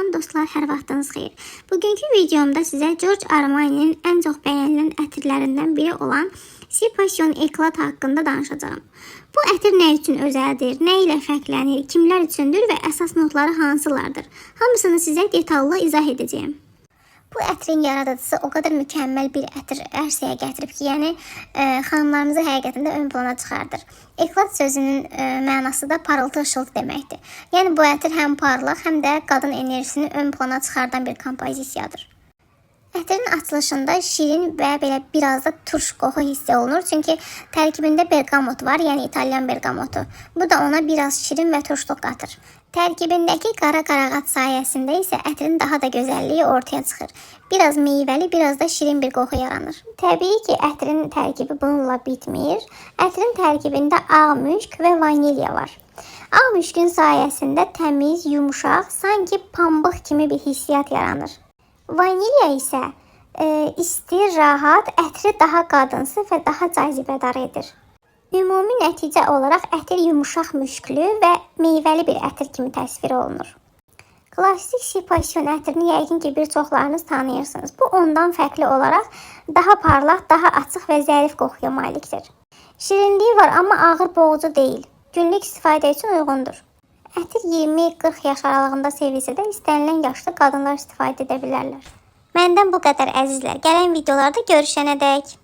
Salam dostlar, hər vaxtınız xeyir. Bugünkü videomda sizə George Armani'nin ən çox bəyənilən ətirlərindən biri olan Si Passion Eclat haqqında danışacağım. Bu ətir nə üçün özəldir, nə ilə fərqlənir, kimlər üçündür və əsas notları hansılardır? Hamısını sizə detallı izah edəcəyim. Bu ətrin yaradıcısı o kadar mükəmməl bir ətir ərsəyə gətirib ki, yəni xanımlarımızı həqiqətən də ön plana çıxardır. Eklat sözünün mənası da parıltı ışıltı deməkdir. Yəni bu ətir həm parlaq, həm də qadın enerjisini ön plana çıxardan bir kompozisiyadır. Ətirin açılışında şirin və belə biraz da turş qoxu hiss olunur. Çünki tərkibində bergamot var, yəni İtalyan bergamotu. Bu da ona biraz şirin və turşluq qatır. Tərkibindəki qara qarağat sayəsində isə ətirin daha da gözəlliyi ortaya çıxır. Biraz meyvəli, biraz da şirin bir qoxu yaranır. Təbii ki, ətirin tərkibi bununla bitmir. Ətirin tərkibində ağ müşk və vanilya var. Ağ müşkün sayəsində təmiz, yumuşaq, sanki pambıq kimi bir hissiyat yaranır. Vanilya isə isti, rahat, ətri daha qadınsı və daha cazibədar edir. Ümumi nəticə olaraq ətir yumuşaq müşklü və meyvəli bir ətir kimi təsvir olunur. Klassik Si Passion ətirini yəqin ki bir çoxlarınız tanıyırsınız. Bu ondan fərqli olaraq daha parlaq, daha açıq və zərif qoxuya malikdir. Şirinliyi var, amma ağır boğucu deyil. Günlük istifadə üçün uyğundur. Ətir 20-40 yaş aralığında sevilsə də istənilən yaşlı qadınlar istifadə edə bilərlər. Məndən bu qədər əzizlər. Gələn videolarda görüşənədək.